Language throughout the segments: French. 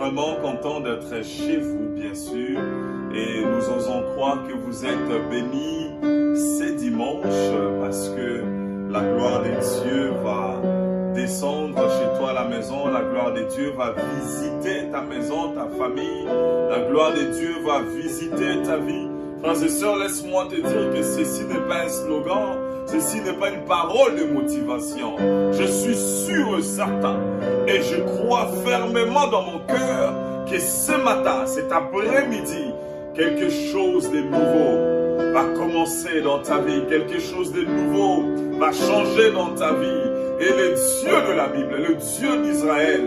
vraiment content d'être chez vous, bien sûr. Et nous osons croire que vous êtes bénis ces dimanches parce que la gloire de Dieu va descendre chez toi à la maison. La gloire de Dieu va visiter ta maison, ta famille. La gloire de Dieu va visiter ta vie. Frères et sœurs, laisse-moi te dire que ceci n'est pas un slogan. Ceci n'est pas une parole de motivation. Je suis sûr et certain et je crois fermement dans mon cœur que ce matin, cet après-midi, quelque chose de nouveau va commencer dans ta vie. Quelque chose de nouveau va changer dans ta vie. Et le Dieu de la Bible, le Dieu d'Israël,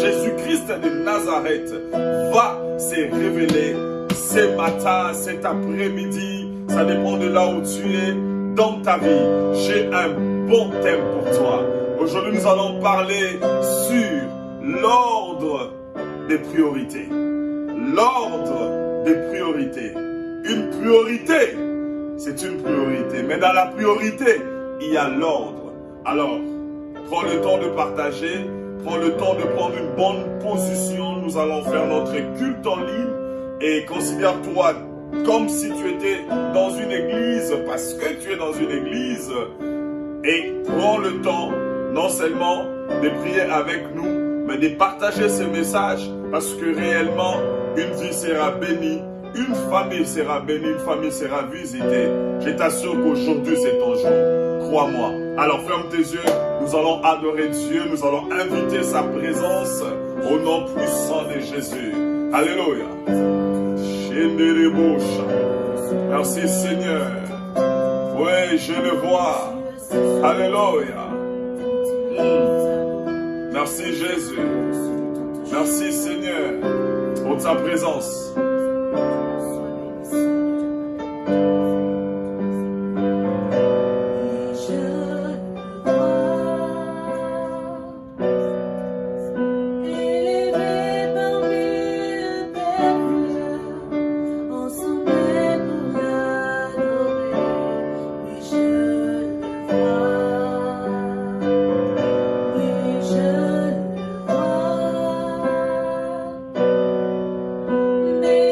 Jésus-Christ de Nazareth, va se révéler ce matin, cet après-midi. Ça dépend de là où tu es dans ta vie. J'ai un bon thème pour toi. Aujourd'hui, nous allons parler sur l'ordre des priorités. L'ordre des priorités. Une priorité, c'est une priorité. Mais dans la priorité, il y a l'ordre. Alors, prends le temps de partager. Prends le temps de prendre une bonne position. Nous allons faire notre culte en ligne. Et considère-toi comme si tu étais dans une église, parce que tu es dans une église, et prends le temps, non seulement de prier avec nous, mais de partager ce message, parce que réellement, une vie sera bénie, une famille sera bénie, une famille sera visitée. Je t'assure qu'aujourd'hui, c'est ton jour. Crois-moi. Alors ferme tes yeux, nous allons adorer Dieu, nous allons inviter sa présence au nom puissant de Jésus. Alléluia. Merci Seigneur. Oui, je le vois. Alléluia. Merci Jésus. Merci Seigneur pour ta présence. Mais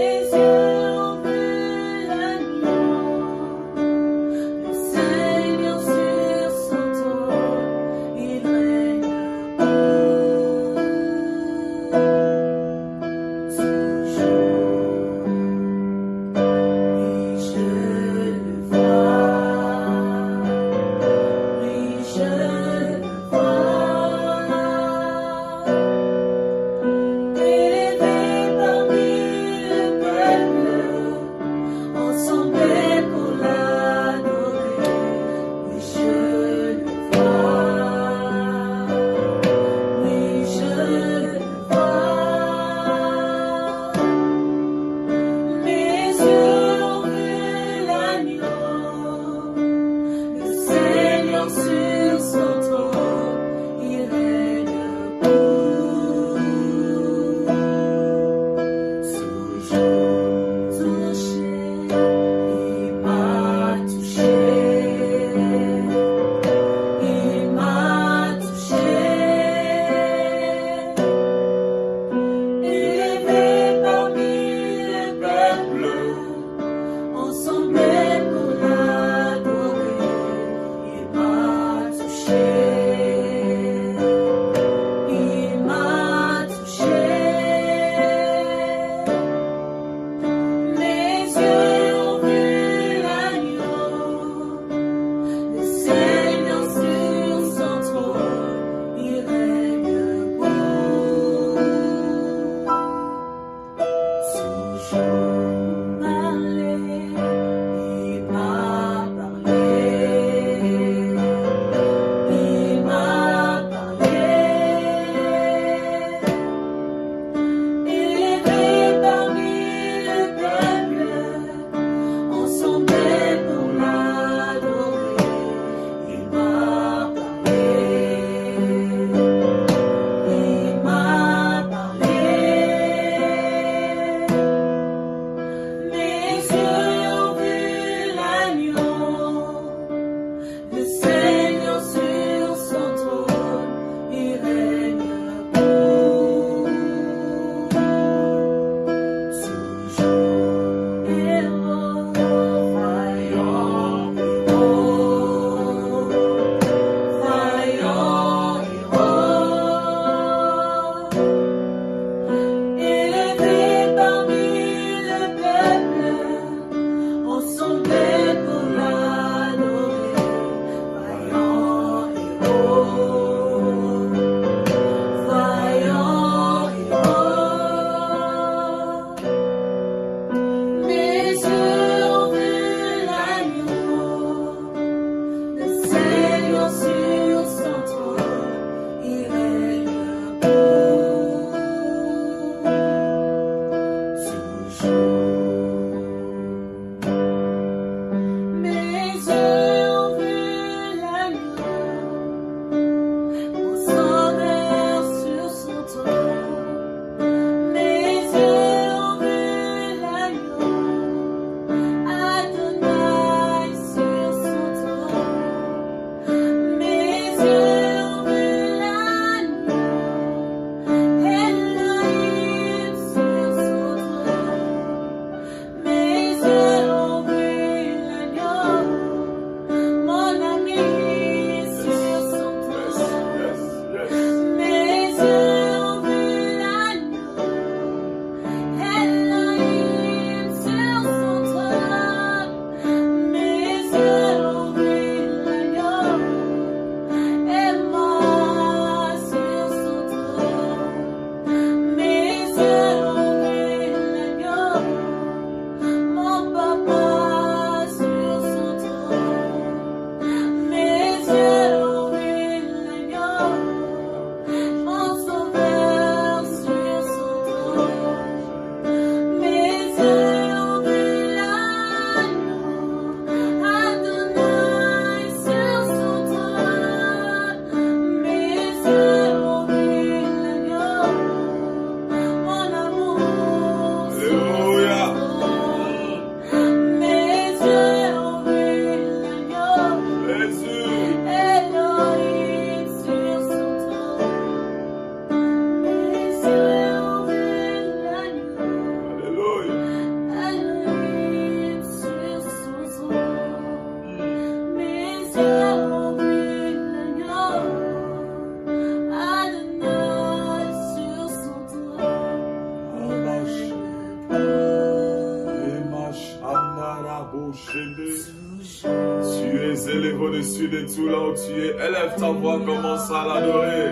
Tu es élevé au-dessus de tout là où tu es. Élève ta voix, commence à l'adorer.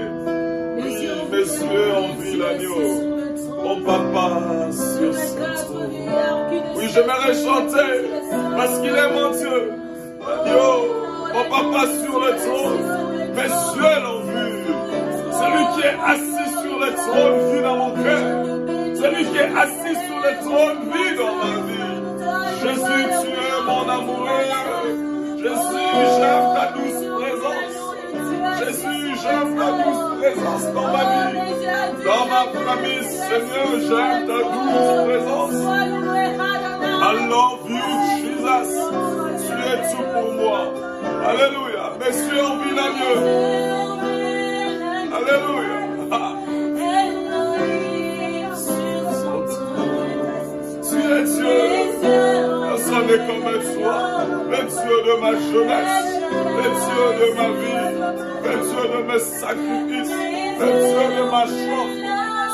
Oui, mes yeux envient l'agneau. Mon papa sur son trône. Oui, j'aimerais chanter parce qu'il est mon Dieu. L'agneau, mon papa sur le trône. Mes yeux l'ont vu. Celui qui est assis sur le trône vit dans mon cœur. Celui qui est assis sur le trône vit dans ma vie. Jésus, tu es mon amoureux. Jésus, j'aime ta douce présence. Jésus, j'aime ta douce présence dans ma vie. Dans ma famille, Seigneur, j'aime ta douce présence. I love you, Jesus. Tu es tout pour moi. Alléluia. Messieurs, on vit l'agneau. Alléluia. Tu es Dieu. Personne n'est comme toi. Le Dieu de ma jeunesse. Le Dieu de ma vie. Le Dieu de mes sacrifices. Le Dieu de ma chance.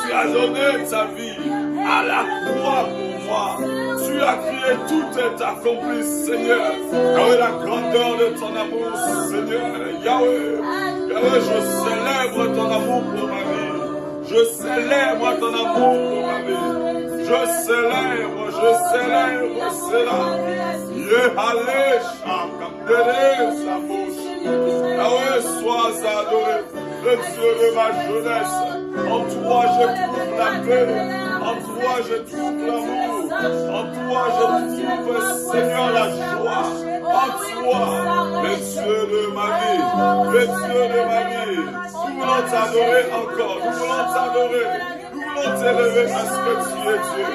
Tu as donné ta vie à la croix pour moi. Tu as crié, tout est accompli, Seigneur. Yahweh, la grandeur de ton amour, Seigneur. Yahweh, Yahweh, je célèbre ton amour pour ma vie. Je célèbre ton amour pour ma vie. Je célèbre cela. Yehale, Shakandere, sa bouche. Yahweh, sois adoré, le Dieu de ma jeunesse. En toi, je trouve la paix. En toi, je trouve l'amour. En toi, je trouve, Seigneur, la joie. En toi, le Dieu de ma vie. Le Dieu de ma vie. Nous voulons t'adorer encore. Nous voulons t'adorer. Nous voulons t'élever parce que tu es Dieu.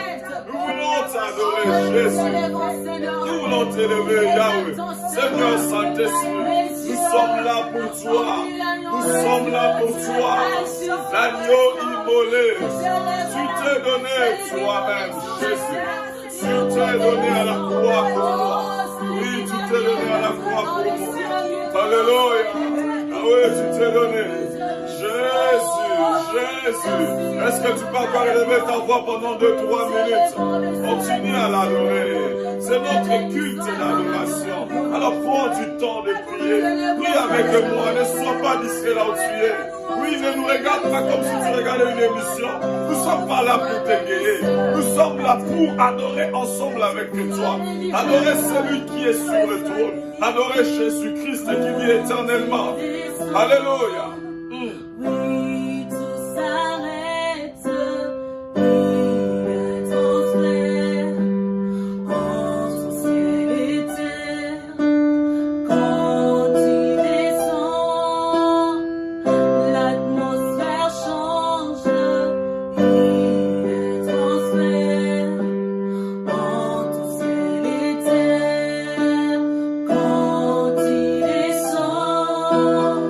Nous voulons t'adorer, Jésus. Nous voulons t'élever, Yahweh. Seigneur Saint-Esprit, nous sommes là pour toi. Nous sommes là pour toi. L'agneau immolé. Tu t'es donné toi-même, Jésus. Tu t'es donné à la croix pour moi. Oui, tu t'es donné à la croix pour moi. Alléluia. Ah oui, tu t'es donné. Jésus. Est-ce que tu peux encore élever ta voix pendant 2-3 minutes? Continue à l'adorer. C'est notre culte d'adoration. Alors prends du temps de prier. Prie avec moi. Ne sois pas distrait là où tu es. Oui, ne nous regarde pas comme si tu regardais une émission. Nous ne sommes pas là pour t'égayer. Nous sommes là pour adorer ensemble avec toi. Adorer celui qui est sur le trône. Adorer Jésus-Christ qui vit éternellement. Alléluia. Oui, tout s'arrête. Il transfère entre ciel et terre. Quand il descend, l'atmosphère change. Il transfère entre ciel et terre. Quand il descend,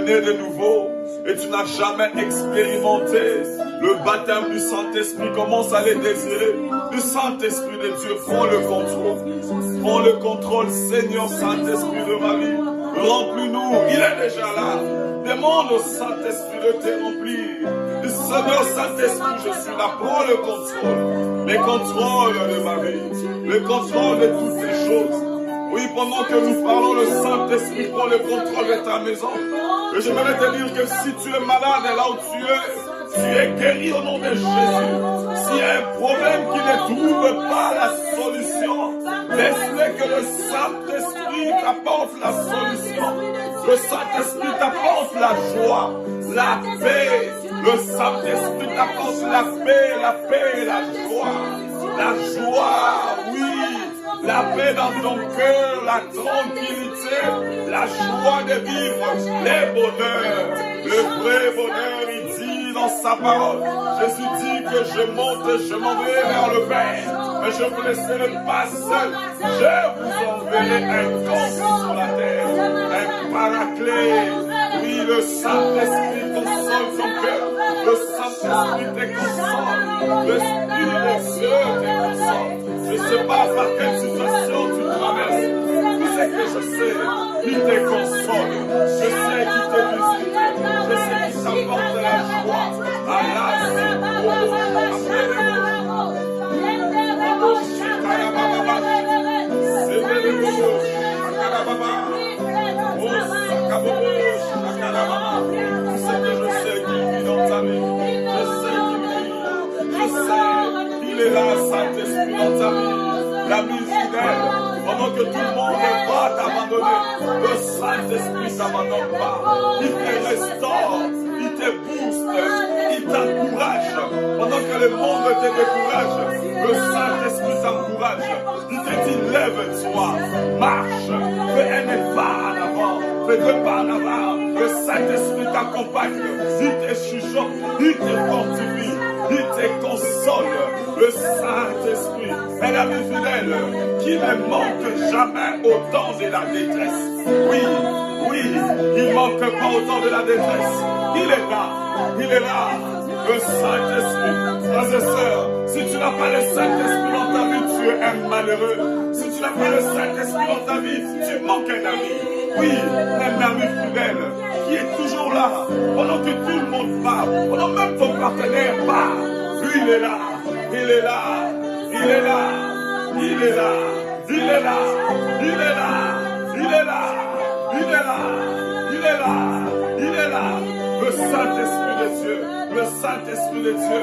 né de nouveau et tu n'as jamais expérimenté le baptême du Saint-Esprit, commence à les désirer. Le Saint-Esprit de Dieu, prends le contrôle. Prends le contrôle, Seigneur Saint-Esprit de ma vie. Remplis-nous, il est déjà là. Demande au Saint-Esprit de te remplir. Le Seigneur Saint-Esprit, je suis là, prends le contrôle. Le contrôle de ma vie. Le contrôle de toutes ces choses. Oui, pendant que nous parlons, le Saint-Esprit prend le contrôle de ta maison. Et j'aimerais te dire que si tu es malade et là où tu es guéri au nom de Jésus. S'il y a un problème qui ne trouve pas la solution, laisse-le que le Saint-Esprit t'apporte la solution. Le Saint-Esprit t'apporte la joie, la paix. Le Saint-Esprit t'apporte la paix et la joie. La joie, oui. La paix dans ton cœur, la tranquillité, la joie de vivre, les bonheurs, le vrai bonheur, il dit dans sa parole. Jésus dit que je monte, je m'en vais vers le Père, mais je ne vous laisserai pas seul. Je vous enverrai un comble sur la terre, un paraclet. Oui, le Saint-Esprit console ton cœur, le Saint-Esprit te console, l'Esprit de Dieu te console. Je ne sais pas par quelle situation tu traverses. Tu sais que je sais qui te console. Je sais qui te visite. Je sais qui t'apporte la joie. Tu sais que je sais qui vit dans ta vie. Je sais qui vit. Je sais qu'il est là, Saint-Esprit, dans ta vie. L'ami fidèle, pendant que tout le monde va t'abandonner, le Saint-Esprit ne t'abandonne pas. Il te restaure, il te booste, il t'encourage. Pendant que le monde te décourage, le Saint-Esprit t'encourage. Il te dit, lève-toi, marche, fais un pas en avant, fais 2 pas en avant. Le Saint-Esprit t'accompagne, il te chuchote, il te fortifie, il te console. Le Saint-Esprit est l'ami fidèle qui ne manque jamais au temps de la détresse. Oui, il ne manque pas au temps de la détresse. Il est là, il est là. Le Saint-Esprit, frères et sœurs, si tu n'as pas le Saint-Esprit dans ta vie, tu es un malheureux. Si tu n'as pas le Saint-Esprit dans ta vie, tu manques un ami. Oui, un ami fidèle qui est toujours là, pendant que tout le monde part, pendant même ton partenaire part. Lui, il est là, il est là, il est là, il est là, il est là, il est là, il est là, il est là, il est là, il est là. Le Saint-Esprit de Dieu, le Saint-Esprit de Dieu,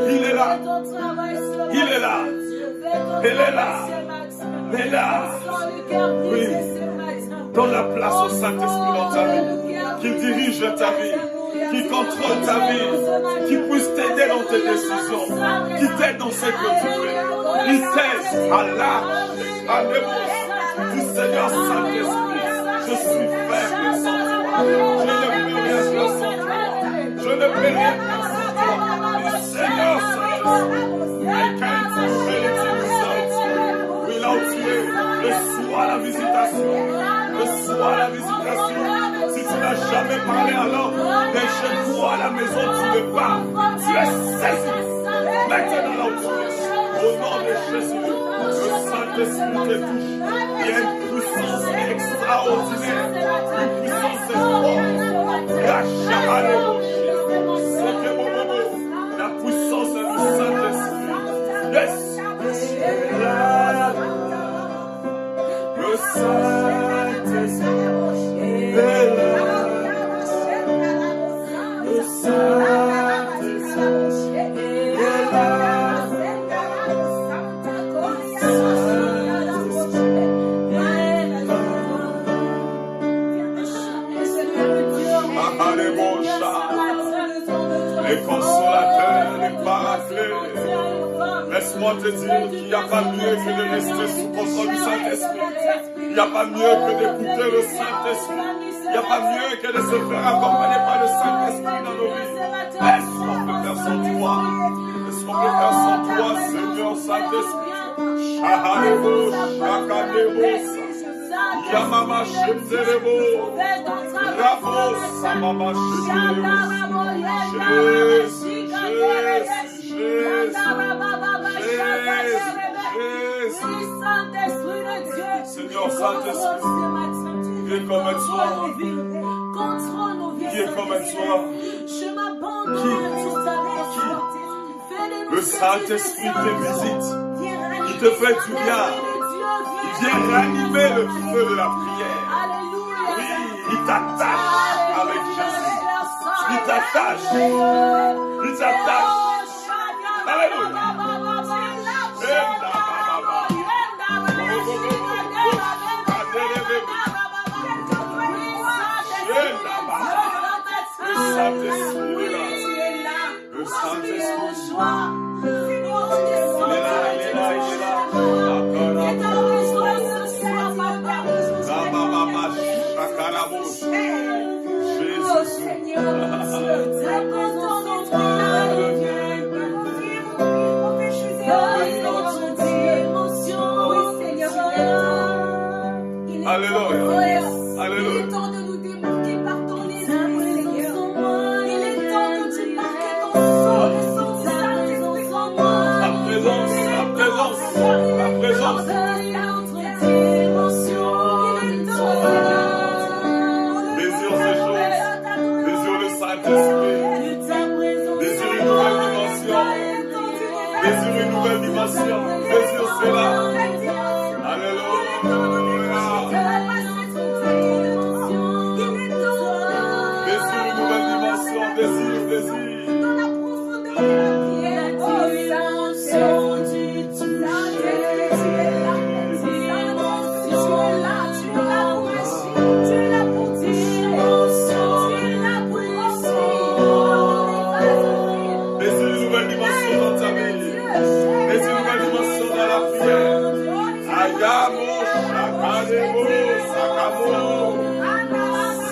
il est là, il est là, il est là, il est là. Oui, donne la place au Saint-Esprit dans ta vie, qu'il dirige ta vie, qui contrôle ta vie, qui puisse t'aider dans tes décisions, qui t'aide dans ce que tu fais. Il t'aide à l'âge, à l'émotion du Seigneur Saint-Esprit. Je suis faible sans toi. Je ne peux rien faire sans toi. Je ne peux rien faire sans toi. Le Seigneur Saint-Esprit, I can't do anything without you. Oui, là où tu es, reçois la visitation. Reçois la visitation. Si tu n'as jamais parlé alors, mais chez toi à la maison, tu le parles. Tu es saisi. Maintenant là où tu es, au nom de Jésus, le Saint-Esprit te touche. Il y a une puissance extraordinaire, une puissance forte. La puissance du Saint-Esprit. Yes. Le Saint-Esprit est là. Le Saint-Esprit est là. Les consolateurs, les paraclés. Laisse-moi te dire qu'il n'y a pas mieux que de rester sous contrôle du Saint-Esprit. Il n'y a pas mieux que d'écouter le Saint-Esprit. Il n'y a pas mieux que de se faire accompagner par le Saint-Esprit dans nos vies. Laisse-moi peut faire sans toi. Laisse-moi peut faire sans toi, Seigneur Saint-Esprit. Shaharebo, Shakadebo, Yamama Shenderebo. Rabo Samama Shenderebo. Seigneur Saint-Esprit, viens comme un soir. Viens comme un soir. Le Saint-Esprit te visite. Il te fait du bien. Il vient ranimer le feu de la prière. Oui, il t'attache avec Jésus. Il t'attache. Il t'attache. Alléluia. Le Saint-Esprit est là. Le Saint-Esprit. Alléluia. Alléluia. Il est temps de nous démarquer par ton esprit, Seigneur. Il est temps de démarquer ton sang, le sang du Saint-Esprit en moi. La présence, la présence, la présence. Désire ces choses. Désire le Saint-Esprit. Désire une nouvelle dimension. Désire une nouvelle dimension. Désire cela. Alléluia. Désir, désir. Dans la profondeur de la prière, tu es là, tu es là, tu es là pour agir, tu es là pour dire, tu es là pour agir. Désir une nouvelle dimension dans ta vie. Désir une nouvelle dimension dans la prière. Ayamo, Shakademo, Sakamo.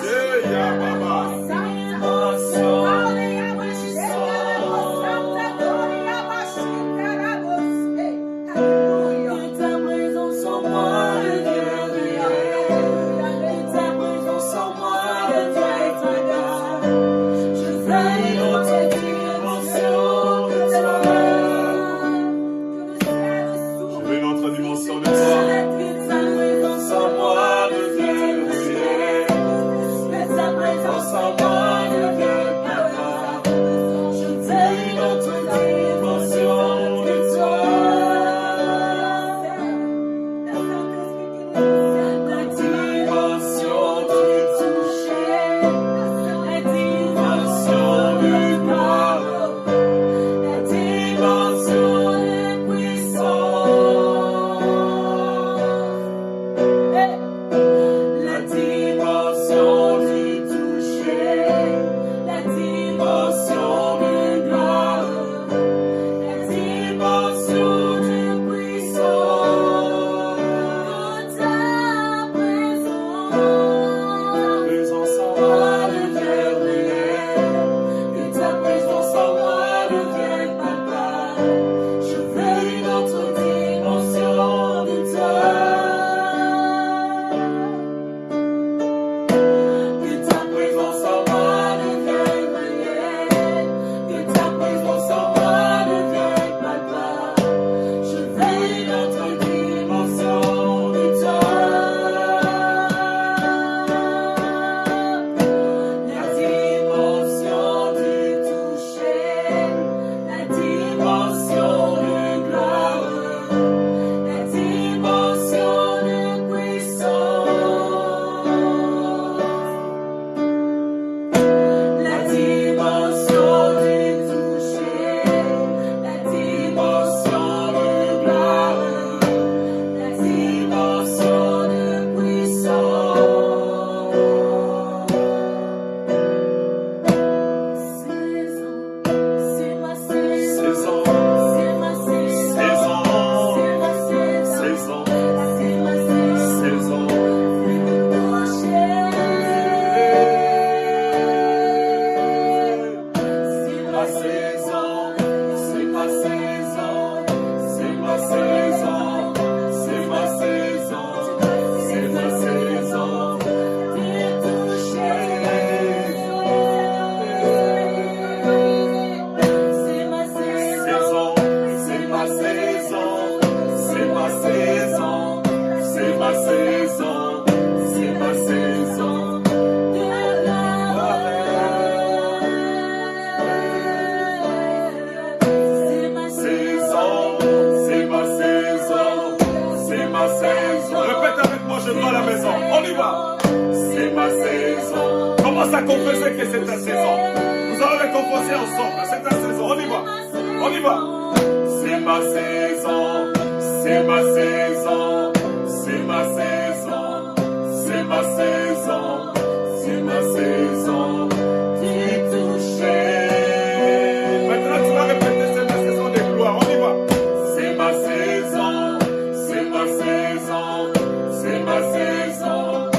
Seya Baba. confesser que c'est ta saison. Nous allons le confesser ensemble. C'est ta saison. On y va. On y va. C'est ma saison. C'est ma saison. C'est ma saison. C'est ma saison. C'est ma saison. Tu es touché. Maintenant, tu vas répéter, c'est ma saison de gloire. On y va. C'est ma saison. C'est ma saison. C'est ma saison.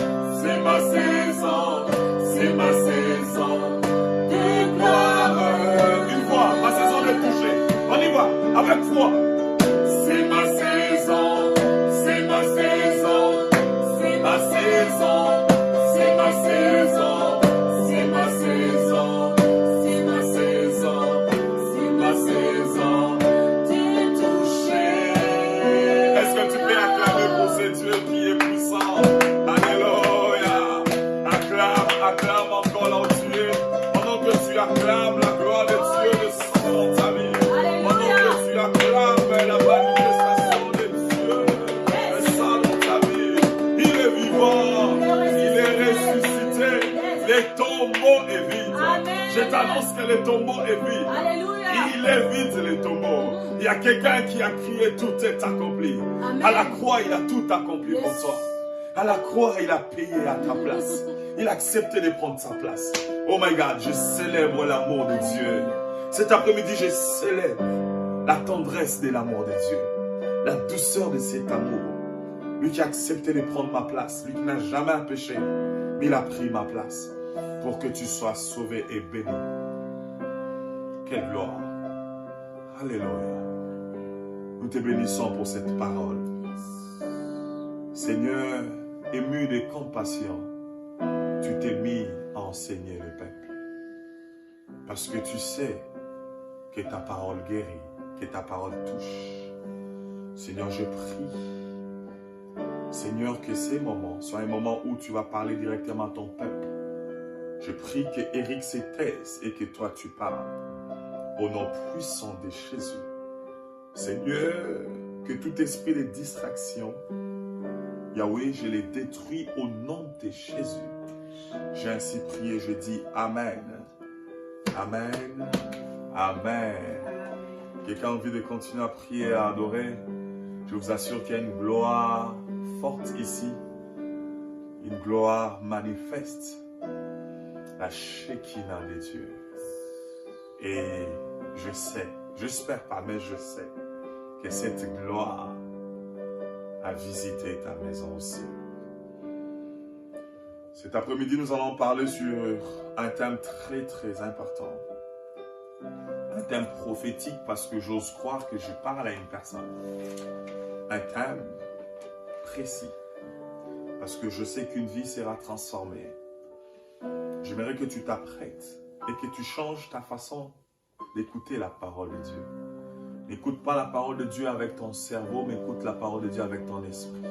C'est ma saison. C'est ma saison de gloire. Une fois, ma saison de toucher. On y va, avec foi. C'est ma saison. C'est ma saison. C'est ma saison. C'est ma saison. C'est ma saison. C'est ma saison. C'est ma saison de toucher. Est-ce que tu peux acclamer pour ce Dieu qui est puissant? Alléluia. Acclame encore là où tu es. Pendant que tu acclames la gloire de Dieu dans ta vie. Pendant que tu acclames la manifestation de Dieu dans ta vie. Il est vivant. Il est ressuscité. Les tombeaux évitent. Je t'annonce que les tombeaux évitent. Alléluia. Il évite les tombeaux. Il y a quelqu'un qui a crié, tout est accompli. Amen. À la croix, il a tout accompli pour toi. À la croix, il a payé à ta place. Il a accepté de prendre sa place. Oh my God, je célèbre l'amour de Dieu. Cet après-midi, je célèbre la tendresse de l'amour de Dieu. La douceur de cet amour. Lui qui a accepté de prendre ma place. Lui qui n'a jamais péché. Mais il a pris ma place. Pour que tu sois sauvé et béni. Quelle gloire. Alléluia. Nous te bénissons pour cette parole. Seigneur, ému de compassion, tu t'es mis à enseigner le peuple. Parce que tu sais que ta parole guérit, que ta parole touche. Seigneur, je prie, Seigneur, que ces moments soient un moment où tu vas parler directement à ton peuple. Je prie que Eric se taise et que toi tu parles. Au nom puissant de Jésus. Seigneur, que tout esprit de distraction, Yahweh, je les détruis au nom de Jésus. J'ai ainsi prié, je dis Amen. Amen. Amen. Quelqu'un a envie de continuer à prier, à adorer? Je vous assure qu'il y a une gloire forte ici. Une gloire manifeste. La Shekinah de Dieu. Et je sais, j'espère pas, mais je sais que cette gloire a visité ta maison aussi. Cet après-midi, nous allons parler sur un thème très important. Un thème prophétique parce que j'ose croire que je parle à une personne. Un thème précis parce que je sais qu'une vie sera transformée. J'aimerais que tu t'apprêtes et que tu changes ta façon d'écouter la parole de Dieu. N'écoute pas la parole de Dieu avec ton cerveau, mais écoute la parole de Dieu avec ton esprit.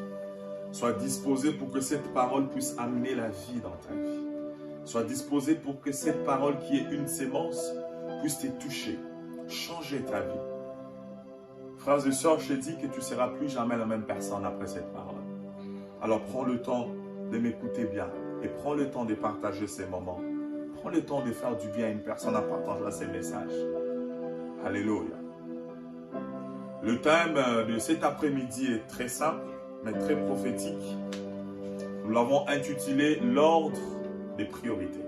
Sois disposé pour que cette parole puisse amener la vie dans ta vie. Sois disposé pour que cette parole qui est une sémence puisse te toucher, changer ta vie. Frères et sœurs, je te dis que tu ne seras plus jamais la même personne après cette parole. Alors prends le temps de m'écouter bien et prends le temps de partager ces moments. Prends le temps de faire du bien à une personne en partageant ces messages. Alléluia. Le thème de cet après-midi est très simple, mais très prophétique. Nous l'avons intitulé « L'ordre des priorités ».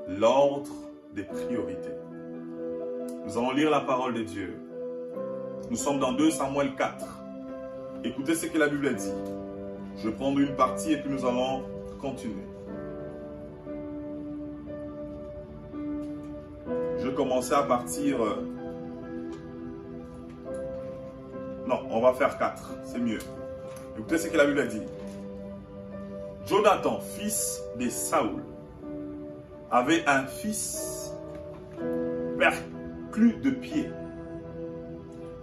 L'ordre des priorités. Nous allons lire la parole de Dieu. Nous sommes dans 2 Samuel 4. Écoutez ce que la Bible dit. Je vais prendre une partie et puis nous allons continuer. Je vais commencer à partir... Non, on va faire 4, c'est mieux. Écoutez ce que la Bible dit. Jonathan, fils de Saoul, avait un fils perclus de pied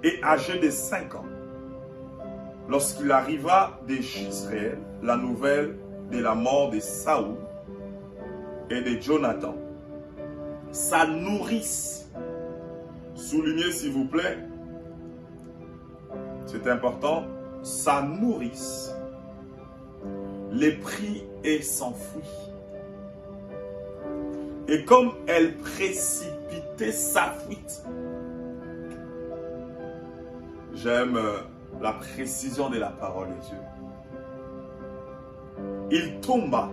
et âgé de 5 ans. Lorsqu'il arriva d'Israël la nouvelle de la mort de Saoul et de Jonathan, sa nourrice, soulignez s'il vous plaît, c'est important, sa nourrice les prit et s'enfuit. Et comme elle précipitait sa fuite. J'aime la précision de la parole de Dieu. Il tomba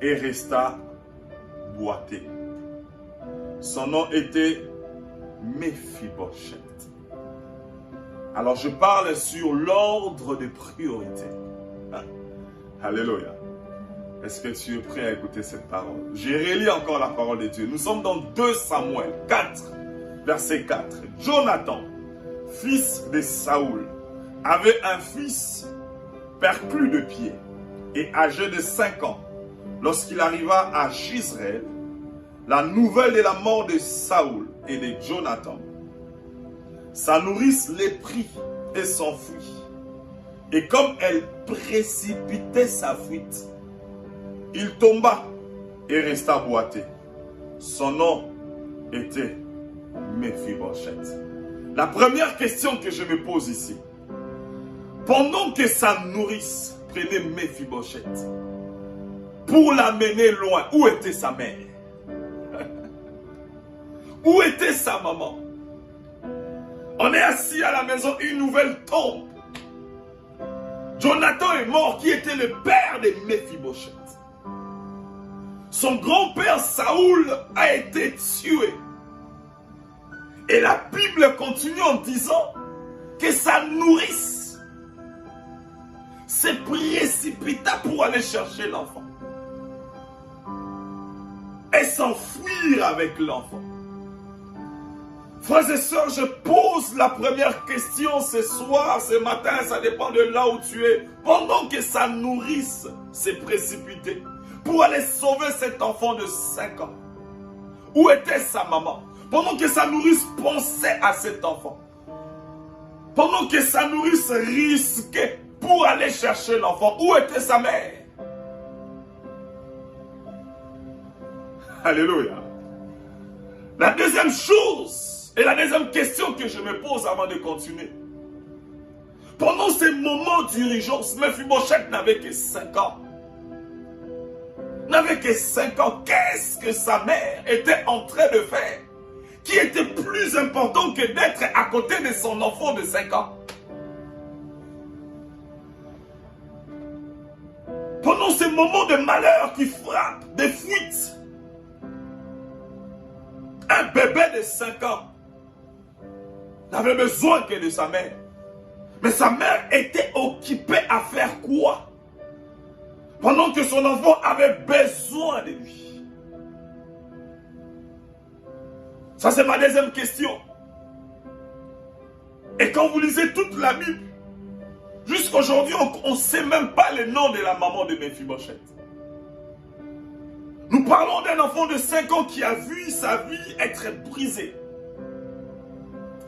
et resta boité. Son nom était Méphibosheth. Alors je parle sur l'ordre de priorité. Alléluia. Est-ce que tu es prêt à écouter cette parole? J'ai relis encore la parole de Dieu. Nous sommes dans 2 Samuel 4, verset 4. Jonathan, fils de Saoul, avait un fils perclus de pied et âgé de 5 ans. Lorsqu'il arriva à Jizréel, la nouvelle de la mort de Saoul et de Jonathan, sa nourrice les prit et s'enfuit. Et comme elle précipitait sa fuite, il tomba et resta boité. Son nom était Méphibosheth. La première question que je me pose ici, pendant que sa nourrice prenait Méphibosheth pour l'amener loin, où était sa mère? Où était sa maman? On est assis à la maison, une nouvelle tombe. Jonathan est mort, qui était le père de Méphibosheth. Son grand-père Saoul a été tué. Et la Bible continue en disant que sa nourrice se précipita pour aller chercher l'enfant et s'enfuir avec l'enfant. Frères et sœurs, je pose la première question ce soir, ce matin, ça dépend de là où tu es. Pendant que sa nourrice s'est précipitée pour aller sauver cet enfant de 5 ans, où était sa maman? Pendant que sa nourrice pensait à cet enfant, pendant que sa nourrice risquait pour aller chercher l'enfant, où était sa mère? Alléluia. La deuxième chose, et la deuxième question que je me pose avant de continuer. Pendant ces moments d'urgence, Méphibosheth n'avait que 5 ans. N'avait que 5 ans. Qu'est-ce que sa mère était en train de faire qui était plus important que d'être à côté de son enfant de 5 ans? Pendant ces moments de malheur qui frappent, des fuites, un bébé de 5 ans n'avait besoin que de sa mère. Mais sa mère était occupée à faire quoi? Pendant que son enfant avait besoin de lui. Ça, c'est ma deuxième question. Et quand vous lisez toute la Bible, jusqu'aujourd'hui, on ne sait même pas le nom de la maman de Méphibosheth. Nous parlons d'un enfant de 5 ans qui a vu sa vie être brisée.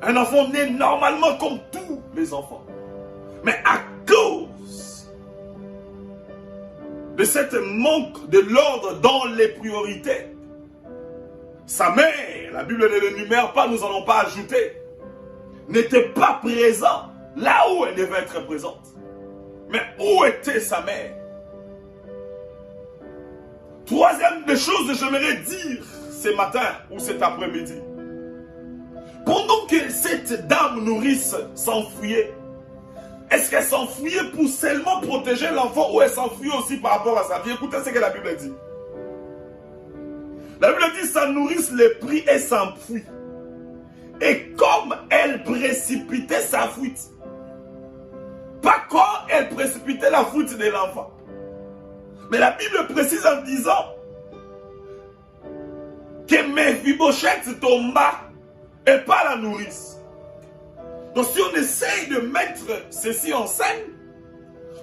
Un enfant né normalement comme tous les enfants. Mais à cause de cette manque de l'ordre dans les priorités, sa mère, la Bible ne le numère pas, nous n'allons pas ajouter, n'était pas présente là où elle devait être présente. Mais où était sa mère? Troisième des choses que j'aimerais dire ce matin ou cet après-midi. Pendant que cette dame nourrice s'enfuyait, est-ce qu'elle s'enfuyait pour seulement protéger l'enfant ou elle s'enfuyait aussi par rapport à sa vie? Écoutez ce que la Bible dit. La Bible dit sa nourrice le prit et s'enfuit. Et comme elle précipitait sa fuite, pas quand elle précipitait la fuite de l'enfant, mais la Bible précise en disant que Méphibosheth tomba et pas la nourrice. Donc si on essaye de mettre ceci en scène,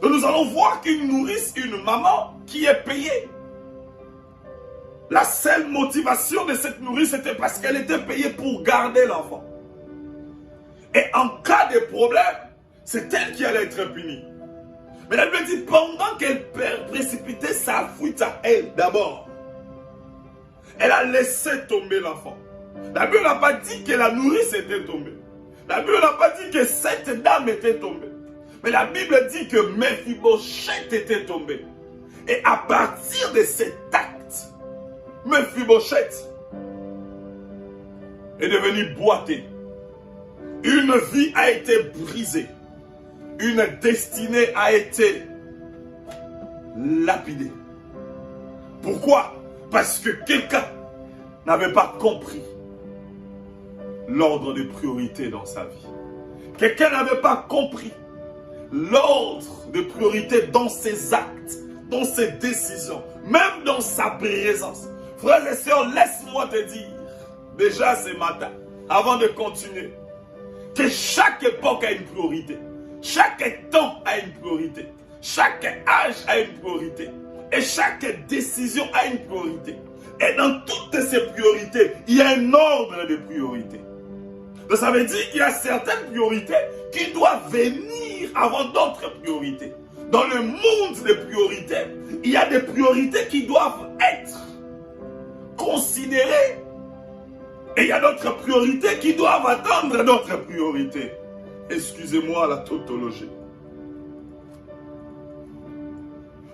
nous allons voir qu'une nourrice, une maman qui est payée. La seule motivation de cette nourrice était parce qu'elle était payée pour garder l'enfant. Et en cas de problème, c'est elle qui allait être punie. Mais la Bible dit, pendant qu'elle précipitait sa fuite à elle d'abord, elle a laissé tomber l'enfant. La Bible n'a pas dit que la nourrice était tombée. La Bible n'a pas dit que cette dame était tombée. Mais la Bible dit que Méphibosheth était tombé. Et à partir de cet acte, Mephibosheth est devenu boiteux. Une vie a été brisée. Une destinée a été lapidée. Pourquoi? Parce que quelqu'un n'avait pas compris l'ordre de priorité dans sa vie. Quelqu'un n'avait pas compris l'ordre de priorité dans ses actes, dans ses décisions, même dans sa présence. Frères et sœurs, laisse-moi te dire, déjà ce matin, avant de continuer, que chaque époque a une priorité. Chaque temps a une priorité. Chaque âge a une priorité. Et chaque décision a une priorité. Et dans toutes ces priorités, il y a un ordre de priorité. Donc ça veut dire qu'il y a certaines priorités qui doivent venir avant d'autres priorités. Dans le monde des priorités, il y a des priorités qui doivent être considérées. Et il y a d'autres priorités qui doivent attendre d'autres priorités. Excusez-moi la tautologie.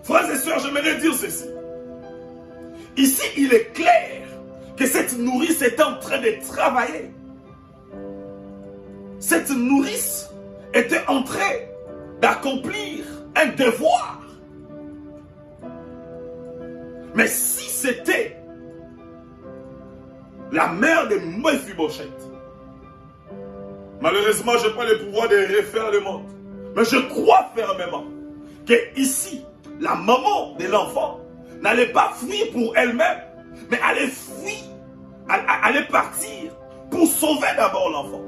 Frères et sœurs, j'aimerais dire ceci. Ici, il est clair que cette nourrice est en train de travailler. Cette nourrice était en train d'accomplir un devoir. Mais si c'était la mère de Mephibosheth, malheureusement, je n'ai pas le pouvoir de refaire le monde. Mais je crois fermement que ici, la maman de l'enfant n'allait pas fuir pour elle-même, mais allait fuir, allait partir pour sauver d'abord l'enfant.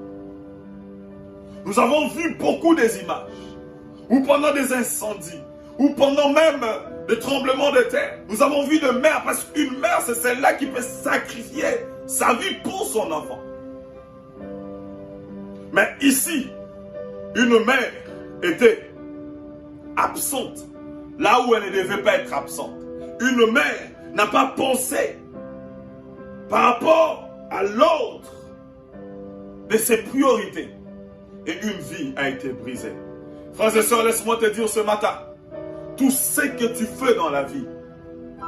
Nous avons vu beaucoup des images, ou pendant des incendies, ou pendant même des tremblements de terre. Nous avons vu de mères, parce qu'une mère, c'est celle-là qui peut sacrifier sa vie pour son enfant. Mais ici, une mère était absente, là où elle ne devait pas être absente. Une mère n'a pas pensé par rapport à l'autre de ses priorités. Et une vie a été brisée. Frères et sœurs, laisse-moi te dire ce matin, tout ce que tu fais dans la vie,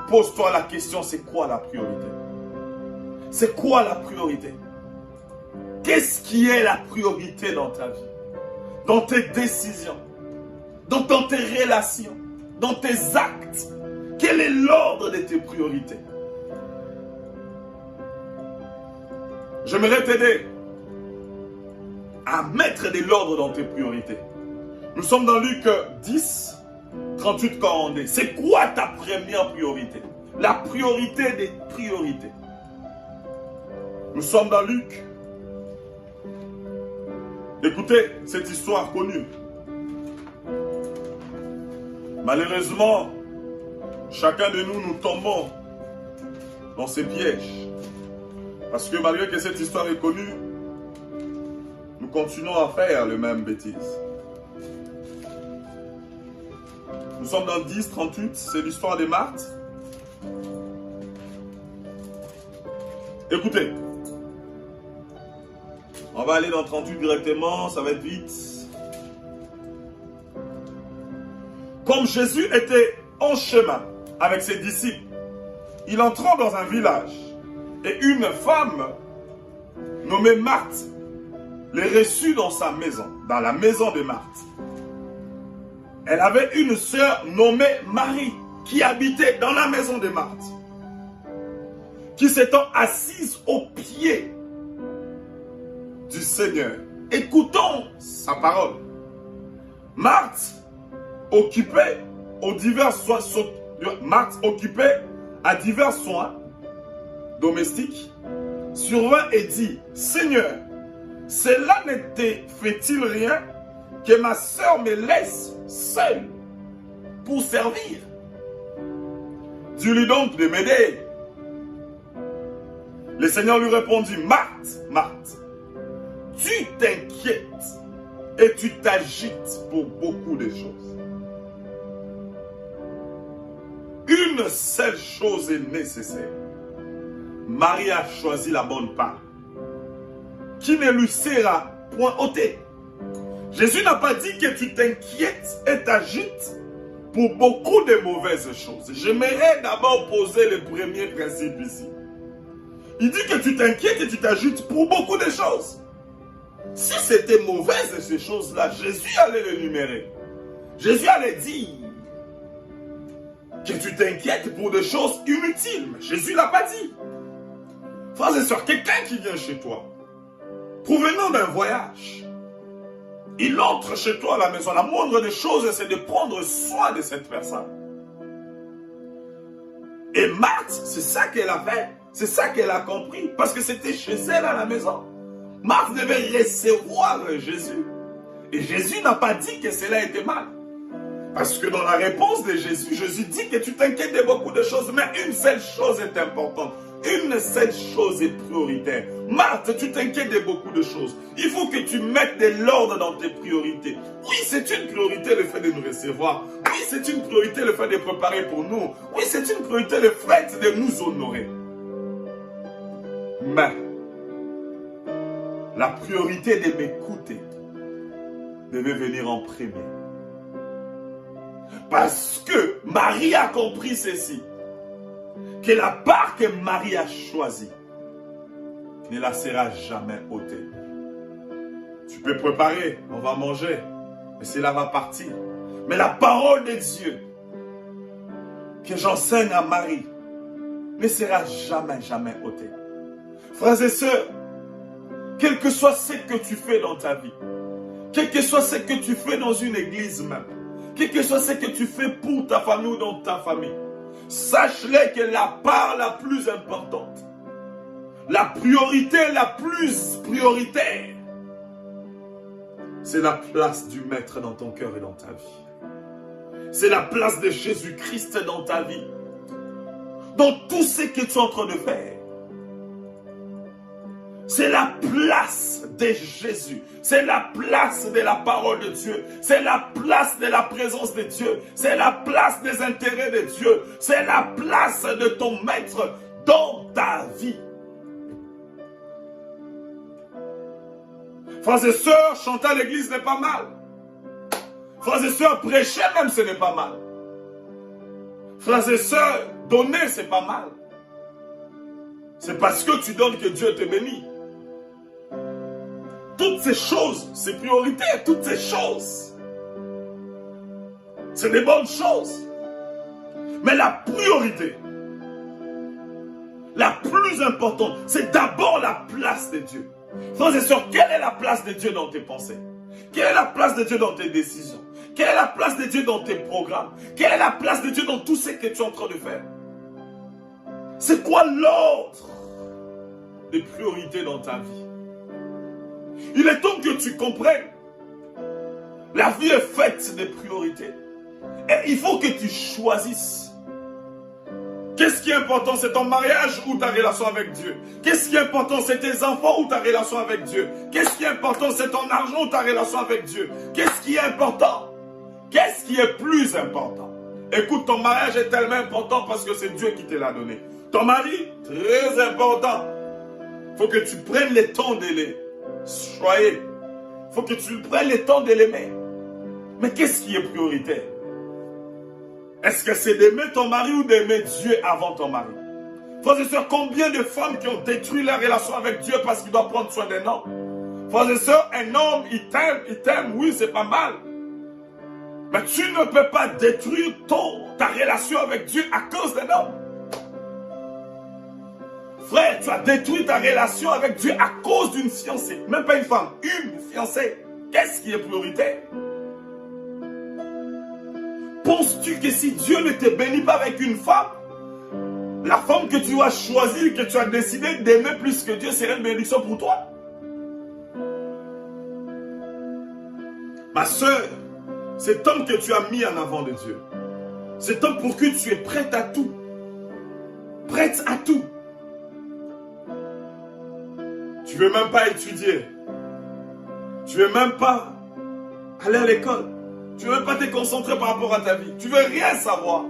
pose-toi la question, c'est quoi la priorité? C'est quoi la priorité? Qu'est-ce qui est la priorité dans ta vie? Dans tes décisions, dans tes relations, dans tes actes. Quel est l'ordre de tes priorités? J'aimerais t'aider à mettre de l'ordre dans tes priorités. Nous sommes dans Luc 10, 38, 42. C'est quoi ta première priorité? La priorité des priorités. Nous sommes dans Luc. Écoutez cette histoire connue. Malheureusement, chacun de nous tombons dans ces pièges. Parce que malgré que cette histoire est connue, nous continuons à faire les mêmes bêtises. Nous sommes dans 10, 38, c'est l'histoire de Marthe. Écoutez, on va aller dans 38 directement, ça va être vite. Comme Jésus était en chemin avec ses disciples, il entra dans un village et une femme nommée Marthe les reçut dans sa maison, dans la maison de Marthe. Elle avait une sœur nommée Marie qui habitait dans la maison de Marthe, qui s'étant assise aux pieds du Seigneur, écoutant sa parole. Marthe occupée à divers soins domestiques, survint et dit, Seigneur, cela ne te fait-il rien que ma sœur me laisse seule pour servir? Dis-lui donc de m'aider. Le Seigneur lui répondit, Marthe, Marthe, tu t'inquiètes et tu t'agites pour beaucoup de choses. Une seule chose est nécessaire. Marie a choisi la bonne part, qui ne lui sera point ôtée. Jésus n'a pas dit que tu t'inquiètes et t'agites pour beaucoup de mauvaises choses. J'aimerais d'abord poser le premier principe ici. Il dit que tu t'inquiètes et tu t'agites pour beaucoup de choses. Si c'était mauvaise ces choses-là, Jésus allait les numérer. Jésus allait dire que tu t'inquiètes pour des choses inutiles. Mais Jésus ne l'a pas dit. Frères et sœurs, quelqu'un qui vient chez toi, provenant d'un voyage, il entre chez toi à la maison. La moindre des choses, c'est de prendre soin de cette personne. Et Marthe, c'est ça qu'elle a fait. C'est ça qu'elle a compris. Parce que c'était chez elle à la maison. Marthe devait recevoir Jésus. Et Jésus n'a pas dit que cela était mal. Parce que dans la réponse de Jésus, Jésus dit que tu t'inquiètes de beaucoup de choses, mais une seule chose est importante. Une seule chose est prioritaire. Marthe, tu t'inquiètes de beaucoup de choses. Il faut que tu mettes de l'ordre dans tes priorités. Oui, c'est une priorité le fait de nous recevoir. Oui, c'est une priorité le fait de préparer pour nous. Oui, c'est une priorité le fait de nous honorer. Mais la priorité de m'écouter devait venir en premier. Parce que Marie a compris ceci. Que la part que Marie a choisie ne la sera jamais ôtée. Tu peux préparer, on va manger, mais cela va partir. Mais la parole de Dieu que j'enseigne à Marie ne sera jamais, jamais ôtée. Frères et sœurs, quel que soit ce que tu fais dans ta vie, quel que soit ce que tu fais dans une église même, quel que soit ce que tu fais pour ta famille ou dans ta famille, sache-le que la part la plus importante, la priorité la plus prioritaire, c'est la place du Maître dans ton cœur et dans ta vie. C'est la place de Jésus-Christ dans ta vie. Dans tout ce que tu es en train de faire. C'est la place de Jésus. C'est la place de la parole de Dieu. C'est la place de la présence de Dieu. C'est la place des intérêts de Dieu. C'est la place de ton Maître dans ta vie. Frères et sœurs, chanter à l'église n'est pas mal. Frères et sœurs, prêcher même ce n'est pas mal. Frères et sœurs, donner c'est pas mal. C'est parce que tu donnes que Dieu te bénit. Toutes ces choses, c'est prioritaire, toutes ces choses. C'est des bonnes choses. Mais la priorité, la plus importante, c'est d'abord la place de Dieu. Frères et sœurs, quelle est la place de Dieu dans tes pensées? Quelle est la place de Dieu dans tes décisions? Quelle est la place de Dieu dans tes programmes? Quelle est la place de Dieu dans tout ce que tu es en train de faire? C'est quoi l'ordre des priorités dans ta vie? Il est temps que tu comprennes. La vie est faite de priorités. Et il faut que tu choisisses. Qu'est-ce qui est important? C'est ton mariage ou ta relation avec Dieu? Qu'est-ce qui est important? C'est tes enfants ou ta relation avec Dieu? Qu'est-ce qui est important? C'est ton argent ou ta relation avec Dieu? Qu'est-ce qui est important? Qu'est-ce qui est plus important? Écoute, ton mariage est tellement important parce que c'est Dieu qui te l'a donné. Ton mari, très important. Il faut que tu prennes le temps de les choyer. Il faut que tu prennes le temps de l'aimer. Mais qu'est-ce qui est prioritaire? Est-ce que c'est d'aimer ton mari ou d'aimer Dieu avant ton mari? Frères et sœurs, combien de femmes qui ont détruit leur relation avec Dieu parce qu'ils doivent prendre soin d'un homme? Frères et sœurs, un homme, il t'aime, oui, c'est pas mal. Mais tu ne peux pas détruire ta relation avec Dieu à cause d'un homme. Frère, tu as détruit ta relation avec Dieu à cause d'une fiancée. Même pas une femme, une fiancée. Qu'est-ce qui est prioritaire? Penses-tu que si Dieu ne te bénit pas avec une femme, la femme que tu as choisie, que tu as décidé d'aimer plus que Dieu, serait une bénédiction pour toi? Ma soeur, cet homme que tu as mis en avant de Dieu, cet homme pour qui tu es prête à tout, prête à tout. Tu ne veux même pas étudier. Tu ne veux même pas aller à l'école. Tu ne veux pas te concentrer par rapport à ta vie. Tu ne veux rien savoir.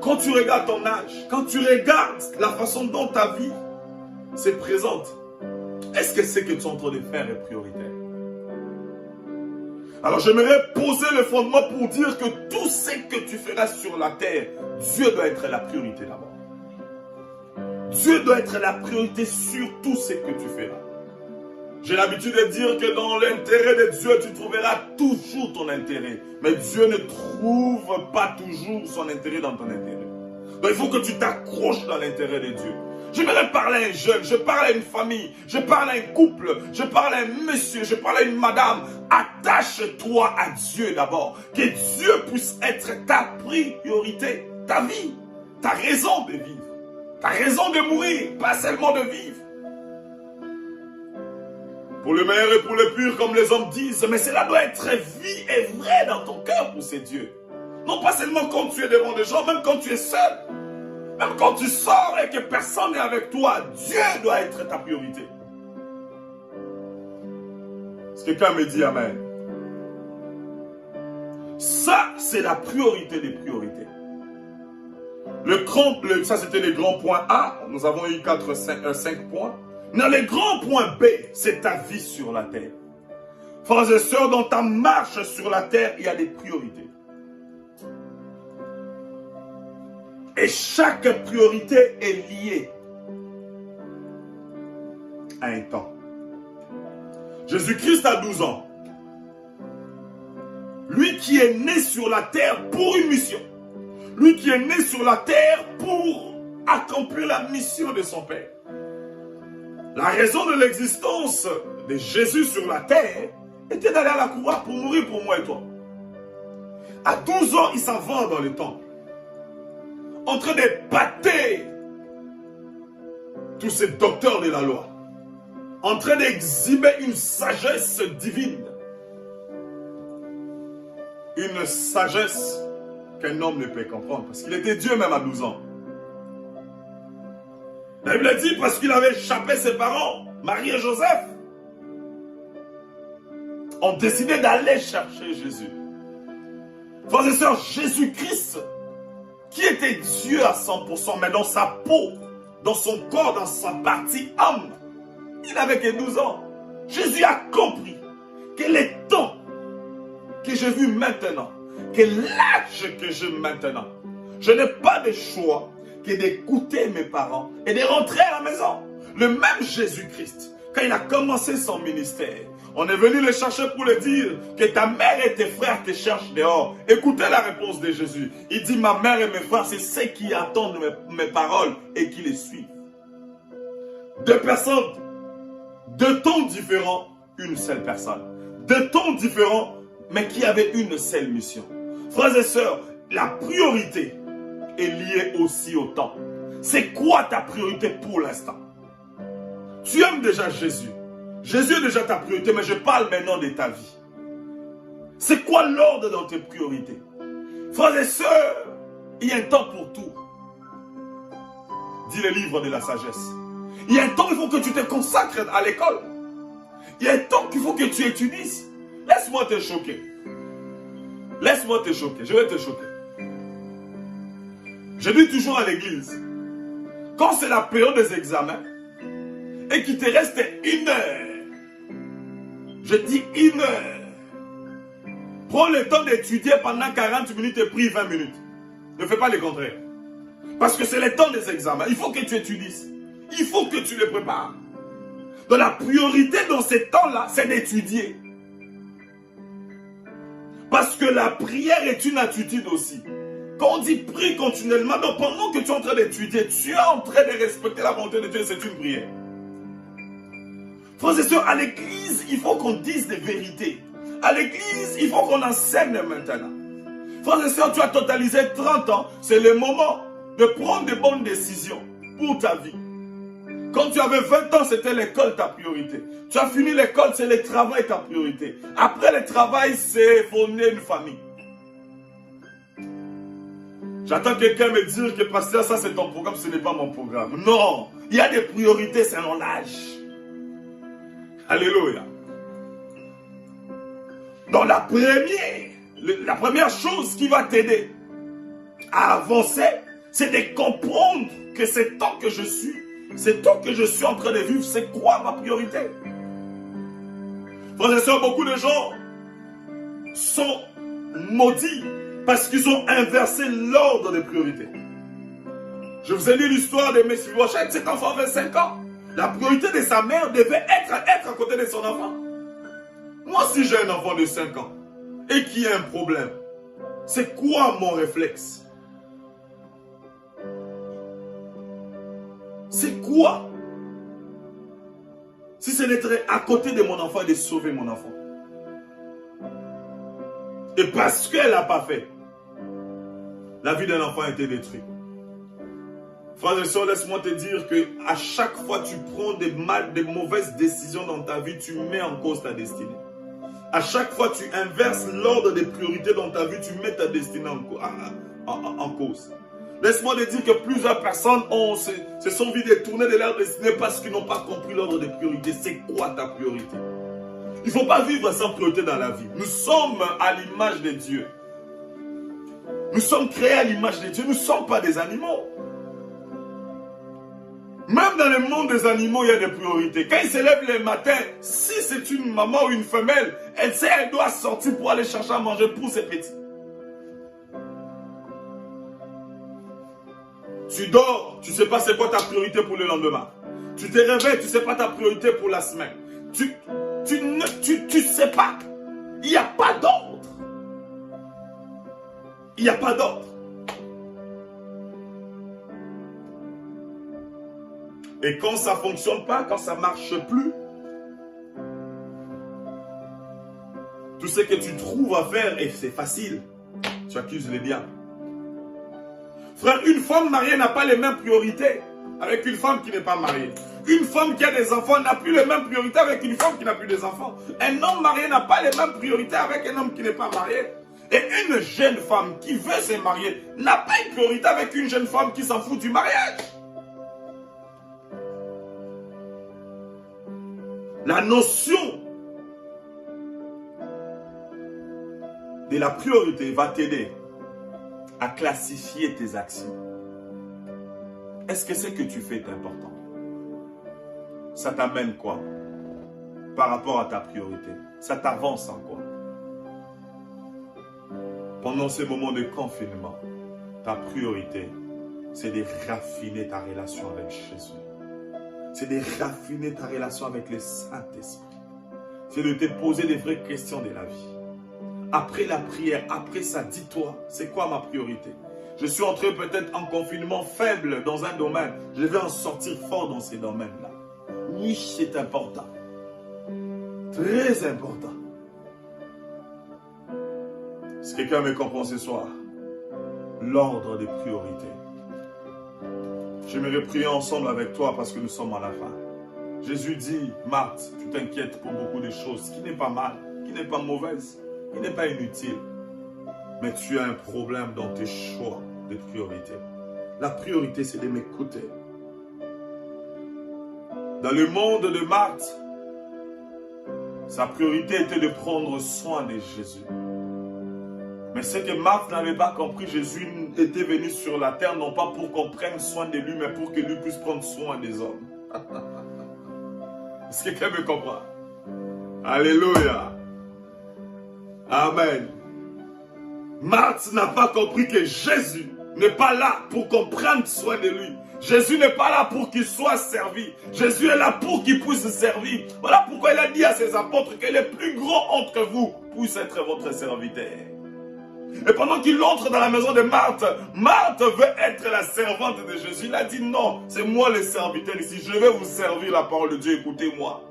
Quand tu regardes ton âge, quand tu regardes la façon dont ta vie se présente, est-ce que ce que tu es en train de faire est prioritaire? Alors j'aimerais poser le fondement pour dire que tout ce que tu feras sur la terre, Dieu doit être la priorité d'abord. Dieu doit être la priorité sur tout ce que tu feras. J'ai l'habitude de dire que dans l'intérêt de Dieu, tu trouveras toujours ton intérêt. Mais Dieu ne trouve pas toujours son intérêt dans ton intérêt. Donc il faut que tu t'accroches dans l'intérêt de Dieu. J'aimerais parler à un jeune, je parle à une famille, je parle à un couple, je parle à un monsieur, je parle à une madame. Attache-toi à Dieu d'abord. Que Dieu puisse être ta priorité, ta vie, ta raison de vivre. Ta raison de mourir, pas seulement de vivre. Pour le meilleur et pour le pur, comme les hommes disent, mais cela doit être vie et vrai dans ton cœur pour ces dieux. Non pas seulement quand tu es devant des gens, même quand tu es seul. Même quand tu sors et que personne n'est avec toi, Dieu doit être ta priorité. Est-ce que quelqu'un me dit amen? Ça, c'est la priorité des priorités. Ça, c'était les grands points A. Nous avons eu 5 points. Dans les grands points B, c'est ta vie sur la terre. Frères et sœurs, dans ta marche sur la terre, il y a des priorités. Et chaque priorité est liée à un temps. Jésus-Christ a 12 ans. Lui qui est né sur la terre pour une mission. Lui qui est né sur la terre pour accomplir la mission de son Père. La raison de l'existence de Jésus sur la terre était d'aller à la croix pour mourir pour moi et toi. À 12 ans, il s'en va dans le temple. En train de battre tous ces docteurs de la loi. En train d'exhiber une sagesse divine. Une sagesse qu'un homme ne peut comprendre. Parce qu'il était Dieu même à 12 ans. La Bible dit parce qu'il avait échappé ses parents, Marie et Joseph, ont décidé d'aller chercher Jésus. Frères et sœurs, Jésus-Christ, qui était Dieu à 100%, mais dans sa peau, dans son corps, dans sa partie âme, il n'avait que 12 ans. Jésus a compris que les temps que j'ai vu maintenant, que l'âge que j'ai maintenant, je n'ai pas de choix que d'écouter mes parents et de rentrer à la maison. Le même Jésus-Christ, quand il a commencé son ministère, on est venu le chercher pour lui dire que ta mère et tes frères te cherchent dehors. Écoutez la réponse de Jésus. Il dit, ma mère et mes frères, c'est ceux qui attendent mes paroles et qui les suivent. Deux personnes, deux temps différents, une seule personne. Deux temps différents, mais qui avaient une seule mission. Frères et sœurs, la priorité est liée aussi au temps. C'est quoi ta priorité pour l'instant? Tu aimes déjà Jésus. Jésus est déjà ta priorité, mais je parle maintenant de ta vie. C'est quoi l'ordre dans tes priorités? Frères et sœurs, il y a un temps pour tout. Dit le livre de la sagesse. Il y a un temps, il faut que tu te consacres à l'école. Il y a un temps qu'il faut que tu étudies. Laisse-moi te choquer. Laisse-moi te choquer. Je vais te choquer. Je dis toujours à l'église, quand c'est la période des examens, et qu'il te reste 1 heure, je dis 1 heure, prends le temps d'étudier pendant 40 minutes et prie 20 minutes. Ne fais pas le contraire. Parce que c'est le temps des examens. Il faut que tu étudies. Il faut que tu les prépares. Donc la priorité dans ces temps-là, c'est d'étudier. Parce que la prière est une attitude aussi. Quand on dit prie continuellement, donc pendant que tu es en train d'étudier, tu es en train de respecter la volonté de Dieu, c'est une prière. Frères et sœurs, à l'église, il faut qu'on dise des vérités. À l'église, il faut qu'on enseigne maintenant. Frères et sœurs, tu as totalisé 30 ans, c'est le moment de prendre de bonnes décisions pour ta vie. Quand tu avais 20 ans, c'était l'école ta priorité. Tu as fini l'école, c'est le travail ta priorité. Après le travail, c'est fonder une famille. J'attends quelqu'un me dire que pasteur, ça c'est ton programme, ce n'est pas mon programme. Non, il y a des priorités selon l'âge. Alléluia. Donc la première chose qui va t'aider à avancer, c'est de comprendre que ce temps que je suis, ce temps que je suis en train de vivre, c'est quoi ma priorité? Frères et sœurs, beaucoup de gens sont maudits parce qu'ils ont inversé l'ordre des priorités. Je vous ai lu l'histoire de Mephibosheth, cet enfant avait 5 ans. La priorité de sa mère devait être à côté de son enfant. Moi, si j'ai un enfant de 5 ans et qui a un problème, c'est quoi mon réflexe? C'est quoi? Si ce n'était à côté de mon enfant et de sauver mon enfant. Et parce qu'elle n'a pas fait, la vie d'un enfant a été détruite. Frères et sœurs, laisse-moi te dire que à chaque fois que tu prends des mauvaises décisions dans ta vie, tu mets en cause ta destinée. À chaque fois que tu inverses l'ordre des priorités dans ta vie, tu mets ta destinée en cause. Laisse-moi te dire que plusieurs personnes se sont vues détourner de leur destinée parce qu'ils n'ont pas compris l'ordre des priorités. C'est quoi ta priorité? Il ne faut pas vivre sans priorité dans la vie. Nous sommes à l'image de Dieu. Nous sommes créés à l'image de Dieu. Nous ne sommes pas des animaux. Même dans le monde des animaux, il y a des priorités. Quand ils se lèvent le matin, si c'est une maman ou une femelle, elle sait qu'elle doit sortir pour aller chercher à manger pour ses petits. Tu dors, tu ne sais pas c'est quoi ta priorité pour le lendemain. Tu te réveilles, tu ne sais pas ta priorité pour la semaine. Tu ne sais pas. Il n'y a pas d'ordre. Il n'y a pas d'ordre. Et quand ça ne fonctionne pas, quand ça ne marche plus, tout ce que tu trouves à faire, et c'est facile, tu accuses les diables. Frère, une femme mariée n'a pas les mêmes priorités avec une femme qui n'est pas mariée. Une femme qui a des enfants n'a plus les mêmes priorités avec une femme qui n'a plus des enfants. Un homme marié n'a pas les mêmes priorités avec un homme qui n'est pas marié. Et une jeune femme qui veut se marier n'a pas une priorité avec une jeune femme qui s'en fout du mariage. La notion de la priorité va t'aider à classifier tes actions. Est-ce que ce que tu fais est important? Ça t'amène quoi par rapport à ta priorité? Ça t'avance en quoi? Pendant ces moments de confinement, ta priorité, c'est de raffiner ta relation avec Jésus. C'est de raffiner ta relation avec le Saint-Esprit. C'est de te poser des vraies questions de la vie. Après la prière, après ça, dis-toi, c'est quoi ma priorité? Je suis entré peut-être en confinement faible dans un domaine. Je vais en sortir fort dans ces domaines-là. Oui, c'est important. Très important. Si quelqu'un me comprend ce soir, l'ordre des priorités. J'aimerais prier ensemble avec toi parce que nous sommes à la fin. Jésus dit, Marthe, tu t'inquiètes pour beaucoup de choses, qui n'est pas mal, qui n'est pas mauvaise, qui n'est pas inutile. Mais tu as un problème dans tes choix de priorité. La priorité, c'est de m'écouter. Dans le monde de Marthe, sa priorité était de prendre soin de Jésus. Mais ce que Marthe n'avait pas compris, Jésus était venu sur la terre, non pas pour qu'on prenne soin de lui, mais pour que lui puisse prendre soin des hommes. Est-ce que quelqu'un me comprend? Alléluia. Amen. Marthe n'a pas compris que Jésus n'est pas là pour qu'on prenne soin de lui. Jésus n'est pas là pour qu'il soit servi. Jésus est là pour qu'il puisse servir. Voilà pourquoi il a dit à ses apôtres que les plus grands entre vous puissent être votre serviteur. Et pendant qu'il entre dans la maison de Marthe, Marthe veut être la servante de Jésus. Il a dit non, c'est moi le serviteur ici. Je vais vous servir la parole de Dieu. Écoutez-moi.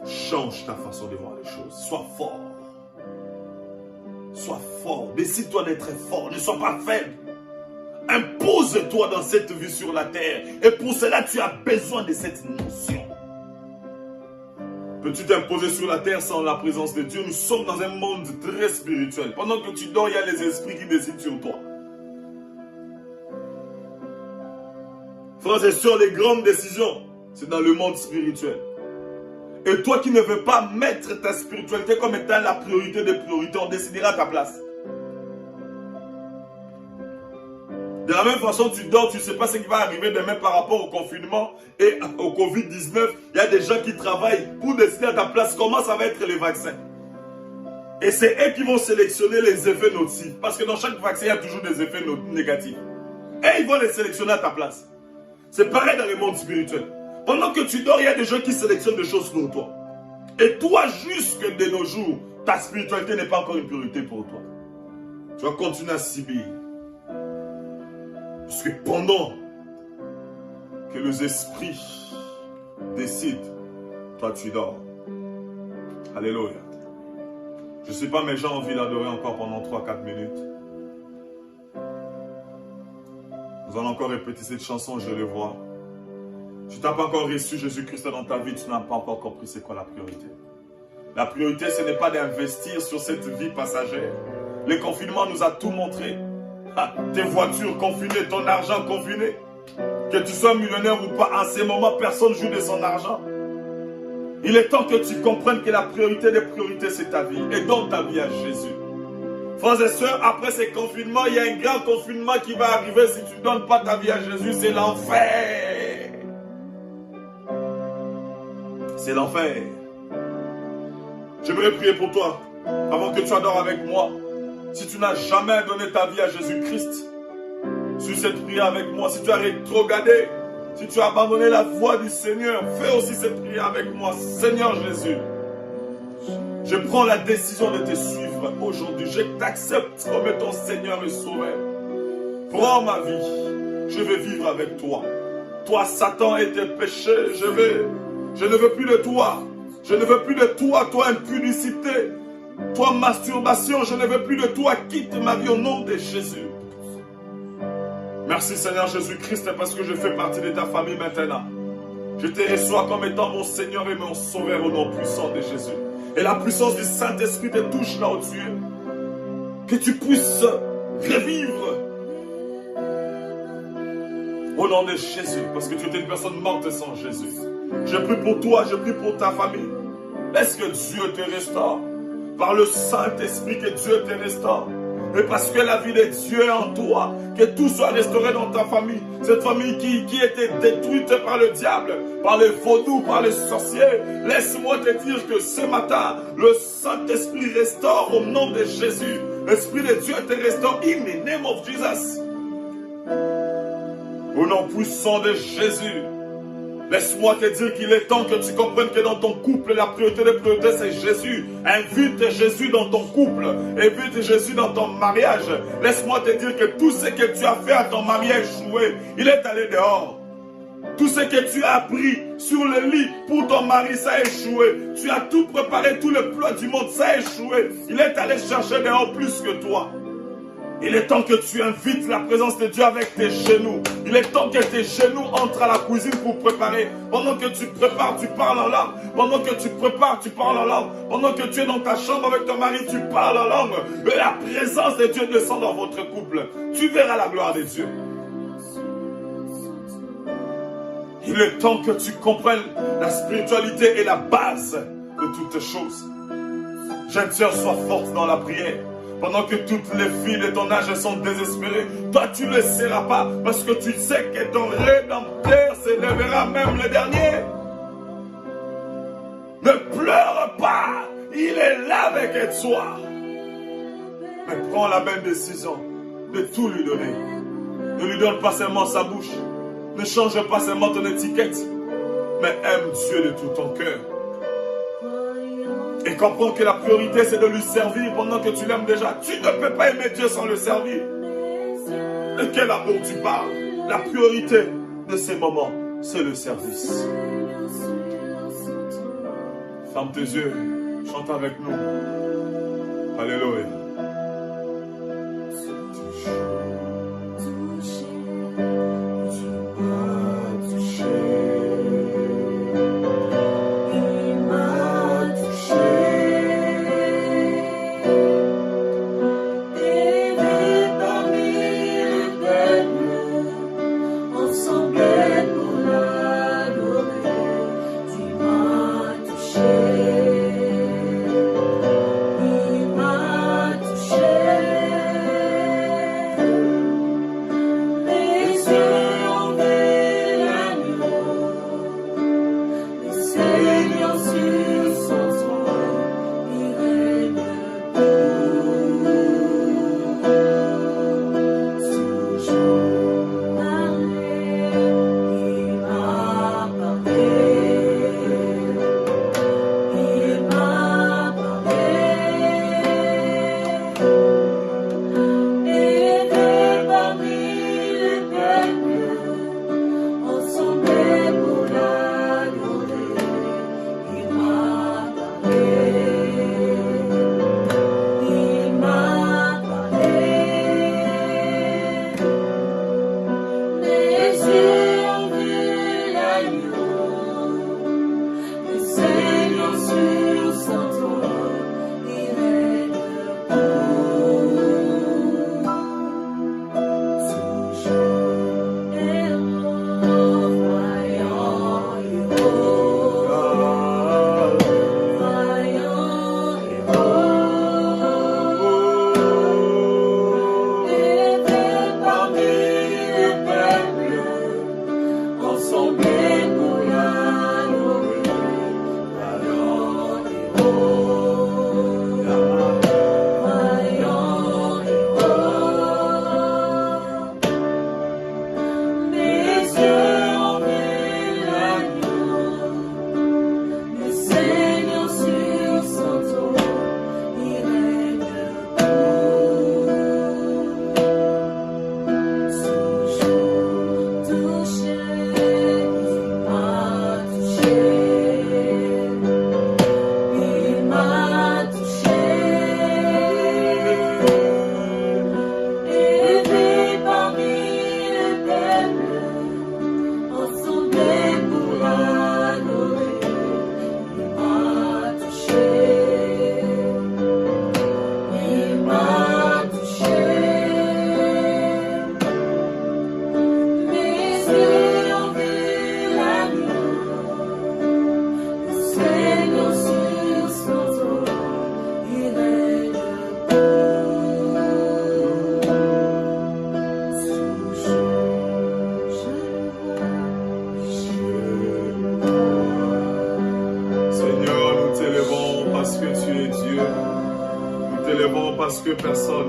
Change ta façon de voir les choses. Sois fort. Sois fort. Décide-toi d'être fort. Ne sois pas faible. Impose-toi dans cette vie sur la terre. Et pour cela, tu as besoin de cette notion. Peux-tu t'imposer sur la terre sans la présence de Dieu? Nous sommes dans un monde très spirituel. Pendant que tu dors, il y a les esprits qui décident sur toi. Frères et sœurs, les grandes décisions, c'est dans le monde spirituel. Et toi qui ne veux pas mettre ta spiritualité comme étant la priorité des priorités, on décidera à ta place. De la même façon, tu dors, tu ne sais pas ce qui va arriver demain par rapport au confinement et au Covid-19. Il y a des gens qui travaillent pour décider à ta place comment ça va être les vaccins. Et c'est eux qui vont sélectionner les effets nocifs. Parce que dans chaque vaccin, il y a toujours des effets négatifs. Et ils vont les sélectionner à ta place. C'est pareil dans le monde spirituel. Pendant que tu dors, il y a des gens qui sélectionnent des choses pour toi. Et toi, jusque de nos jours, ta spiritualité n'est pas encore une priorité pour toi. Tu vas continuer à subir. Parce que pendant que les esprits décident, toi tu dors. Alléluia. Je ne sais pas, mais j'ai envie d'adorer encore pendant 3-4 minutes. Nous allons encore répéter cette chanson, je le vois. Tu n'as pas encore reçu Jésus-Christ dans ta vie, tu n'as pas encore compris c'est quoi la priorité. La priorité, ce n'est pas d'investir sur cette vie passagère. Le confinement nous a tout montré. Tes voitures confinées, ton argent confiné. Que tu sois millionnaire ou pas, en ce moment, personne ne joue de son argent. Il est temps que tu comprennes que la priorité des priorités, c'est ta vie. Et donne ta vie à Jésus. Frères et sœurs, après ces confinements, il y a un grand confinement qui va arriver. Si tu ne donnes pas ta vie à Jésus, c'est l'enfer. C'est l'enfer. J'aimerais prier pour toi, avant que tu adores avec moi. Si tu n'as jamais donné ta vie à Jésus-Christ, sur cette prière avec moi, si tu as rétrogradé, si tu as abandonné la voie du Seigneur, fais aussi cette prière avec moi. Seigneur Jésus, je prends la décision de te suivre aujourd'hui. Je t'accepte comme ton Seigneur et Sauveur. Prends ma vie, je veux vivre avec toi. Toi, Satan, et tes péchés, je ne veux plus de toi. Je ne veux plus de toi, toi, impudicité. Toi, masturbation, je ne veux plus de toi. Quitte ma vie au nom de Jésus. Merci Seigneur Jésus-Christ parce que je fais partie de ta famille maintenant. Je te reçois comme étant mon Seigneur et mon Sauveur au nom puissant de Jésus. Et la puissance du Saint-Esprit te touche là où tu es. Que tu puisses revivre au nom de Jésus. Parce que tu étais une personne morte sans Jésus. Je prie pour toi, je prie pour ta famille. Laisse que Dieu te restaure. Par le Saint-Esprit que Dieu te restaure. Et parce que la vie de Dieu est en toi, que tout soit restauré dans ta famille. Cette famille qui était détruite par le diable, par les vaudous, par les sorciers. Laisse-moi te dire que ce matin, le Saint-Esprit restaure au nom de Jésus. L'Esprit de Dieu te restaure in the name of Jesus. Au nom puissant de Jésus. Laisse-moi te dire qu'il est temps que tu comprennes que dans ton couple, la priorité des priorités, c'est Jésus. Invite Jésus dans ton couple. Invite Jésus dans ton mariage. Laisse-moi te dire que tout ce que tu as fait à ton mari a échoué. Il est allé dehors. Tout ce que tu as appris sur le lit pour ton mari, ça a échoué. Tu as tout préparé, tout le plan du monde, ça a échoué. Il est allé chercher dehors plus que toi. Il est temps que tu invites la présence de Dieu avec tes genoux. Il est temps que tes genoux entrent à la cuisine pour préparer. Pendant que tu prépares, tu parles en langue. Pendant que tu prépares, tu parles en langue. Pendant que tu es dans ta chambre avec ton mari, tu parles en langue. Et la présence de Dieu descend dans votre couple. Tu verras la gloire de Dieu. Il est temps que tu comprennes la spiritualité est la base de toutes choses. Jeune sœur, sois forte dans la prière. Pendant que toutes les filles de ton âge sont désespérées, toi tu ne le seras pas parce que tu sais que ton Rédempteur s'élèvera même le dernier. Ne pleure pas, il est là avec toi. Mais prends la même décision de tout lui donner. Ne lui donne pas seulement sa bouche, ne change pas seulement ton étiquette, mais aime Dieu de tout ton cœur. Et comprends que la priorité c'est de lui servir pendant que tu l'aimes déjà. Tu ne peux pas aimer Dieu sans le servir. De quel amour tu parles? La priorité de ces moments, c'est le service. Ferme tes yeux, chante avec nous. Alléluia. Tu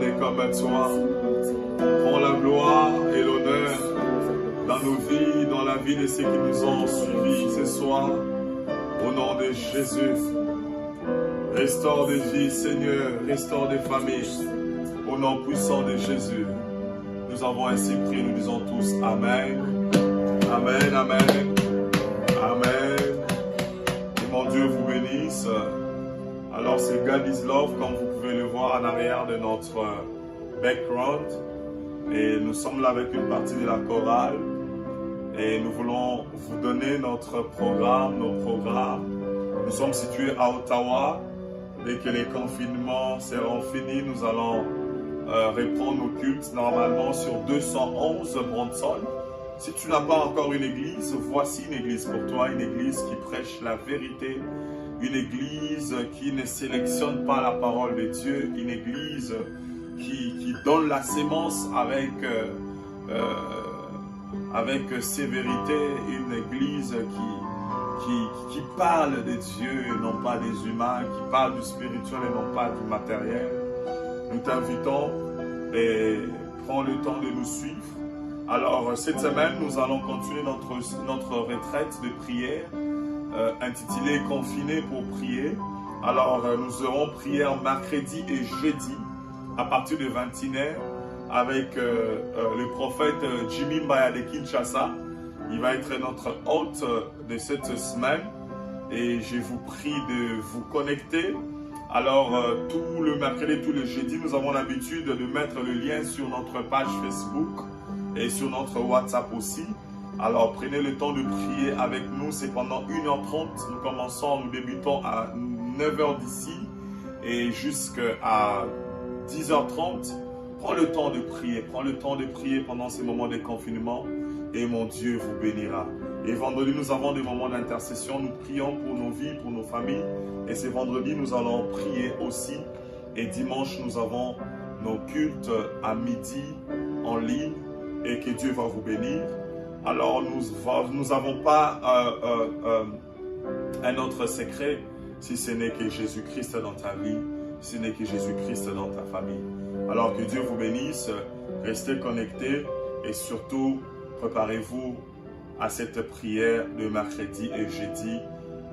n'est comme toi. Prends la gloire et l'honneur dans nos vies, dans la vie de ceux qui nous ont suivis ce soir. Au nom de Jésus. Restaure des vies, Seigneur. Restaure des familles. Au nom puissant de Jésus. Nous avons ainsi prié, nous disons tous Amen. Amen, Amen. Amen. Que mon Dieu vous bénisse. Alors c'est God is Love, comme vous pouvez le voir en arrière de notre background. Et nous sommes là avec une partie de la chorale. Et nous voulons vous donner notre programme, nos programmes. Nous sommes situés à Ottawa. Dès que les confinements seront finis, nous allons reprendre nos cultes normalement sur 211 Bronson. Si tu n'as pas encore une église, voici une église pour toi, une église qui prêche la vérité, une église qui ne sélectionne pas la parole de Dieu, une église qui donne la sémence avec sévérité, une église qui parle de Dieu et non pas des humains, qui parle du spirituel et non pas du matériel. Nous t'invitons et prends le temps de nous suivre. Alors, cette semaine, nous allons continuer notre retraite de prière intitulée « Confiné pour prier ». Alors, nous aurons prière mercredi et jeudi à partir de 21h avec le prophète Jimmy Mbaya de Kinshasa. Il va être notre hôte de cette semaine et je vous prie de vous connecter. Alors, tout le mercredi, tout le jeudi, nous avons l'habitude de mettre le lien sur notre page Facebook et sur notre WhatsApp aussi. Alors, prenez le temps de prier avec nous. C'est pendant 1h30. Nous débutons à 9h d'ici et jusqu'à 10h30. Prends le temps de prier. Prends le temps de prier pendant ces moments de confinement et mon Dieu vous bénira. Et vendredi, nous avons des moments d'intercession. Nous prions pour nos vies, pour nos familles. Et ce vendredi, nous allons prier aussi. Et dimanche, nous avons nos cultes à midi en ligne. Et que Dieu va vous bénir. Alors, nous n'avons pas un autre secret si ce n'est que Jésus-Christ dans ta vie, si ce n'est que Jésus-Christ dans ta famille. Alors, que Dieu vous bénisse. Restez connectés et surtout, préparez-vous à cette prière de mercredi et jeudi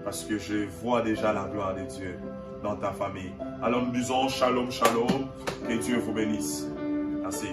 parce que je vois déjà la gloire de Dieu dans ta famille. Alors nous disons shalom, shalom, que Dieu vous bénisse. Merci.